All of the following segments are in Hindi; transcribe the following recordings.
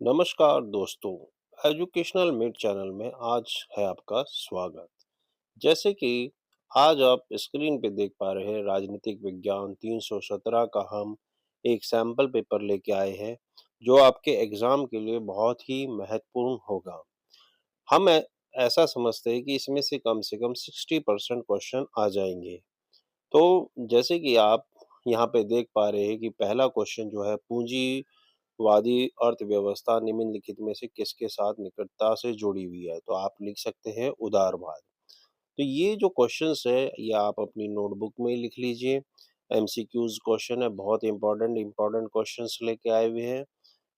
नमस्कार दोस्तों। एजुकेशनल मिड चैनल में आज है आपका स्वागत। जैसे कि आज आप स्क्रीन पे देख पा रहे हैं, राजनीतिक विज्ञान 317 का हम एक सैंपल पेपर लेके आए हैं जो आपके एग्जाम के लिए बहुत ही महत्वपूर्ण होगा। हम ऐसा समझते हैं कि इसमें से कम 60% क्वेश्चन आ जाएंगे। तो जैसे कि आप यहाँ पे देख पा रहे हैं कि पहला क्वेश्चन जो है, पूंजीवादी अर्थव्यवस्था निम्नलिखित में से किसके साथ निकटता से जुड़ी हुई है? तो आप लिख सकते हैं उदारवाद। तो ये जो क्वेश्चंस है, ये आप अपनी नोटबुक में लिख लीजिए। एमसीक्यूज क्वेश्चन है, बहुत इंपॉर्टेंट इंपॉर्टेंट क्वेश्चंस लेके आए हुए हैं।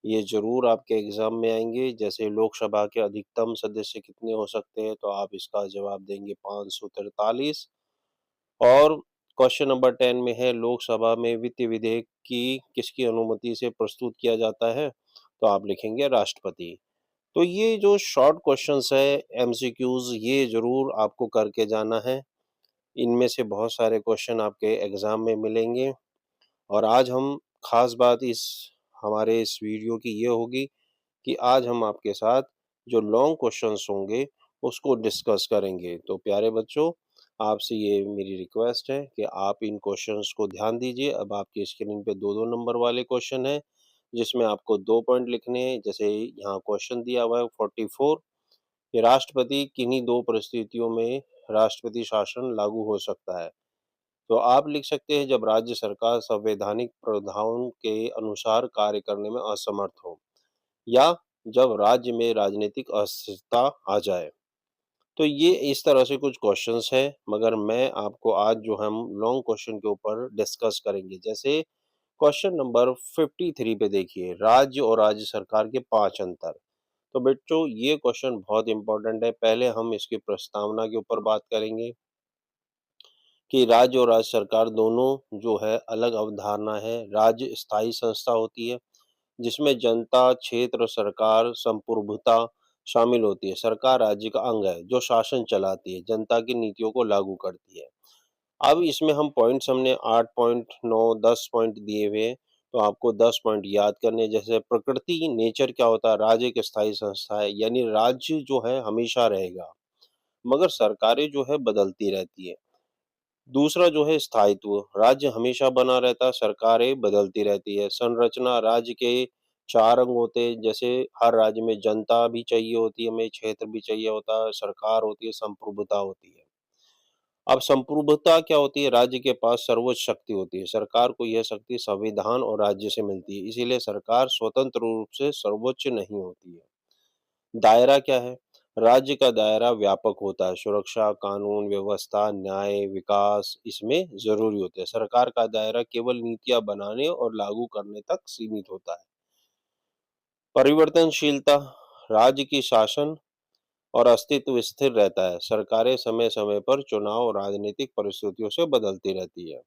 ये जरूर आपके एग्जाम में आएंगे। जैसे लोकसभा के अधिकतम सदस्य कितने हो सकते हैं, तो आप इसका जवाब देंगे 543। और क्वेश्चन नंबर 10 में है, लोकसभा में वित्त विधेयक की किसकी अनुमति से प्रस्तुत किया जाता है? तो आप लिखेंगे राष्ट्रपति। तो ये जो शॉर्ट क्वेश्चंस है, एमसीक्यूज, ये जरूर आपको करके जाना है। इनमें से बहुत सारे क्वेश्चन आपके एग्जाम में मिलेंगे। और आज हम खास बात इस हमारे इस वीडियो की ये होगी कि आज हम आपके साथ जो लॉन्ग क्वेश्चंस होंगे उसको डिस्कस करेंगे। तो प्यारे बच्चों, आपसे ये मेरी रिक्वेस्ट है कि आप इन क्वेश्चंस को ध्यान दीजिए। अब आपकी स्क्रीन पे दो दो नंबर वाले क्वेश्चन हैं जिसमें आपको 2 पॉइंट लिखने हैं। जैसे यहाँ क्वेश्चन दिया हुआ है 44 कि राष्ट्रपति किन्हीं दो परिस्थितियों में राष्ट्रपति शासन लागू हो सकता है। तो आप लिख सकते हैं, जब राज्य सरकार संवैधानिक प्रावधानों के अनुसार कार्य करने में असमर्थ हो, या जब राज्य में राजनीतिक अस्थिरता आ जाए। तो ये इस तरह से कुछ क्वेश्चंस हैं, मगर मैं आपको आज जो हम लॉन्ग क्वेश्चन के ऊपर डिस्कस करेंगे। जैसे क्वेश्चन नंबर 53 पे देखिए, राज्य और राज्य सरकार के 5 अंतर। तो बच्चों, ये क्वेश्चन बहुत इंपॉर्टेंट है। पहले हम इसकी प्रस्तावना के ऊपर बात करेंगे कि राज्य और राज्य सरकार दोनों जो है अलग अवधारणा है। राज्य स्थायी संस्था होती है जिसमें जनता, क्षेत्र, सरकार, संप्रभुता शामिल होती है। सरकार राज्य का अंग है जो शासन चलाती है, जनता की नीतियों को लागू करती है। अब इसमें हम पॉइंट्स, हमने 8 पॉइंट, 9, 10 पॉइंट दिए हुए हैं, तो आपको 10 पॉइंट याद करने हैं। जैसे प्रकृति, नेचर क्या होता है? राज्य एक स्थायी संस्था है, यानी राज्य जो है हमेशा रहेगा, मगर सरकारें जो है बदलती रहती है। दूसरा जो है स्थायित्व, राज्य हमेशा बना रहता है, सरकारें बदलती रहती है। संरचना, राज्य के 4 अंग होते हैं। जैसे हर राज्य में जनता भी चाहिए होती है, हमें क्षेत्र भी चाहिए होता है, सरकार होती है, संप्रभुता होती है। अब संप्रभुता क्या होती है? राज्य के पास सर्वोच्च शक्ति होती है। सरकार को यह शक्ति संविधान और राज्य से मिलती है, इसीलिए सरकार स्वतंत्र रूप से सर्वोच्च नहीं होती है। दायरा क्या है? राज्य का दायरा व्यापक होता है। सुरक्षा, कानून व्यवस्था, न्याय, विकास इसमें ज़रूरी होते हैं। सरकार का दायरा केवल नीतियाँ बनाने और लागू करने तक सीमित होता है। परिवर्तनशीलता, राज्य की शासन और अस्तित्व स्थिर रहता है। सरकारें समय-समय पर चुनाव और राजनीतिक परिस्थितियों से बदलती रहती है।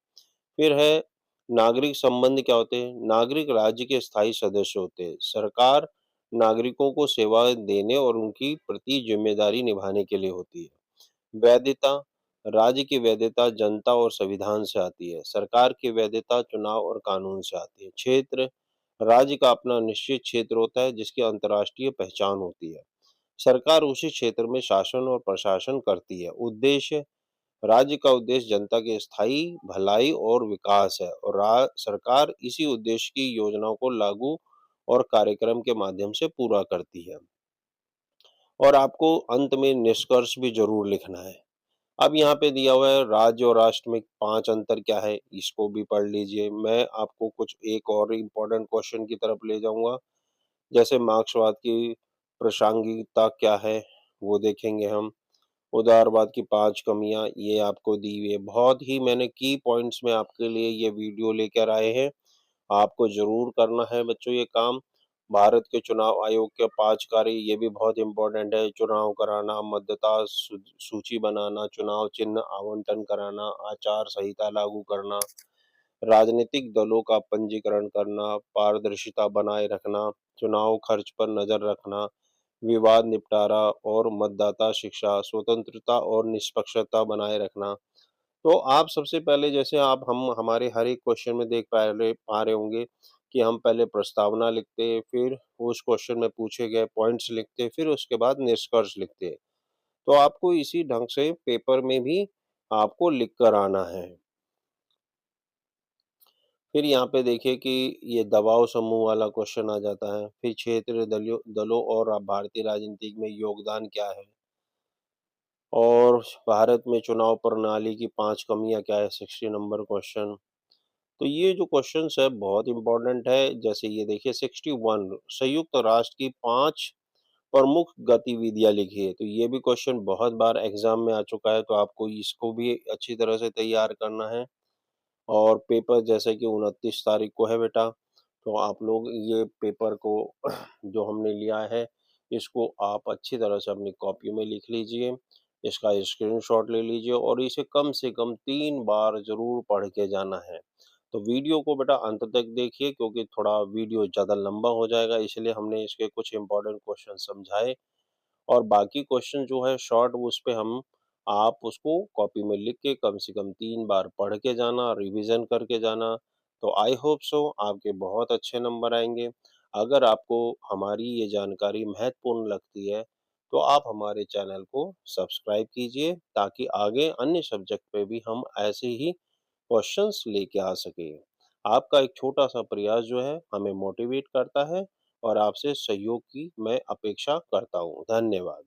फिर है नागरिक संबंध क्या होते हैं? नागरिक राज्य के स्थायी सदस्य होते हैं। सरकार नागरिकों को सेवा देने और उनकी प्रति जिम्मेदारी निभाने के लिए होती है। वैधता, राज्य की वैधता जनता और संविधान से आती है। सरकार की वैधता चुनाव और कानून से आती है। क्षेत्र, राज्य का अपना निश्चित क्षेत्र होता है जिसकी अंतर्राष्ट्रीय पहचान होती है। सरकार उसी क्षेत्र में शासन और प्रशासन करती है। उद्देश्य, राज्य का उद्देश्य जनता की स्थायी भलाई और विकास है, और सरकार इसी उद्देश्य की योजनाओं को लागू और कार्यक्रम के माध्यम से पूरा करती है। और आपको अंत में निष्कर्ष भी जरूर लिखना है। अब यहाँ पे दिया हुआ है राज्य और राष्ट्र में 5 अंतर क्या है, इसको भी पढ़ लीजिए। मैं आपको कुछ एक और इम्पोर्टेंट क्वेश्चन की तरफ ले जाऊंगा। जैसे मार्क्सवाद की प्रासंगिकता क्या है, वो देखेंगे हम। उदारवाद की 5 कमियां, ये आपको दी हुई है। बहुत ही मैंने की पॉइंट्स में आपके लिए ये वीडियो लेकर आए हैं। आपको जरूर करना है बच्चों ये काम। भारत के चुनाव आयोग के 5 कार्य, ये भी बहुत इंपॉर्टेंट है। चुनाव कराना, मतदाता सूची बनाना, चुनाव चिन्ह आवंटन कराना, आचार संहिता लागू करना, राजनीतिक दलों का पंजीकरण करना, पारदर्शिता बनाए रखना, चुनाव खर्च पर नजर रखना, विवाद निपटारा और मतदाता शिक्षा, स्वतंत्रता और निष्पक्षता बनाए रखना। तो आप सबसे पहले, जैसे आप हम हमारे हर एक क्वेश्चन में देख पा रहे होंगे कि हम पहले प्रस्तावना लिखते, फिर उस क्वेश्चन में पूछे गए पॉइंट्स लिखते, फिर उसके बाद निष्कर्ष लिखते। तो आपको इसी ढंग से पेपर में भी आपको लिख कर आना है। फिर यहाँ पे देखिए कि ये दबाव समूह वाला क्वेश्चन आ जाता है, फिर क्षेत्रीय दलों और भारतीय राजनीति में योगदान क्या है? और भारत में चुनाव प्रणाली की 5 कमियाँ क्या है? 60 नंबर क्वेश्चन। तो ये जो क्वेश्चन्स है बहुत इम्पोर्टेंट है। जैसे ये देखिए 61 संयुक्त राष्ट्र की 5 प्रमुख गतिविधियाँ लिखिए। तो ये भी क्वेश्चन बहुत बार एग्ज़ाम में आ चुका है, तो आपको इसको भी अच्छी तरह से तैयार करना है। और पेपर जैसे कि 29 तारीख को है बेटा, तो आप लोग ये पेपर को जो हमने लिया है, इसको आप अच्छी तरह से अपनी कॉपी में लिख लीजिए, इसका स्क्रीनशॉट ले लीजिए और इसे कम से कम 3 बार ज़रूर पढ़ के जाना है। तो वीडियो को बेटा अंत तक देखिए, क्योंकि थोड़ा वीडियो ज़्यादा लंबा हो जाएगा, इसलिए हमने इसके कुछ इम्पोर्टेंट क्वेश्चन समझाए और बाकी क्वेश्चन जो है शॉर्ट उस पे हम आप उसको कॉपी में लिख के कम से कम 3 बार पढ़ के जाना, रिवीजन करके जाना। तो आई होप सो आपके बहुत अच्छे नंबर आएँगे। अगर आपको हमारी ये जानकारी महत्वपूर्ण लगती है, तो आप हमारे चैनल को सब्सक्राइब कीजिए ताकि आगे अन्य सब्जेक्ट पे भी हम ऐसे ही क्वेश्चंस लेके आ सकें। आपका एक छोटा-सा प्रयास जो है हमें मोटिवेट करता है और आपसे सहयोग की मैं अपेक्षा करता हूँ। धन्यवाद।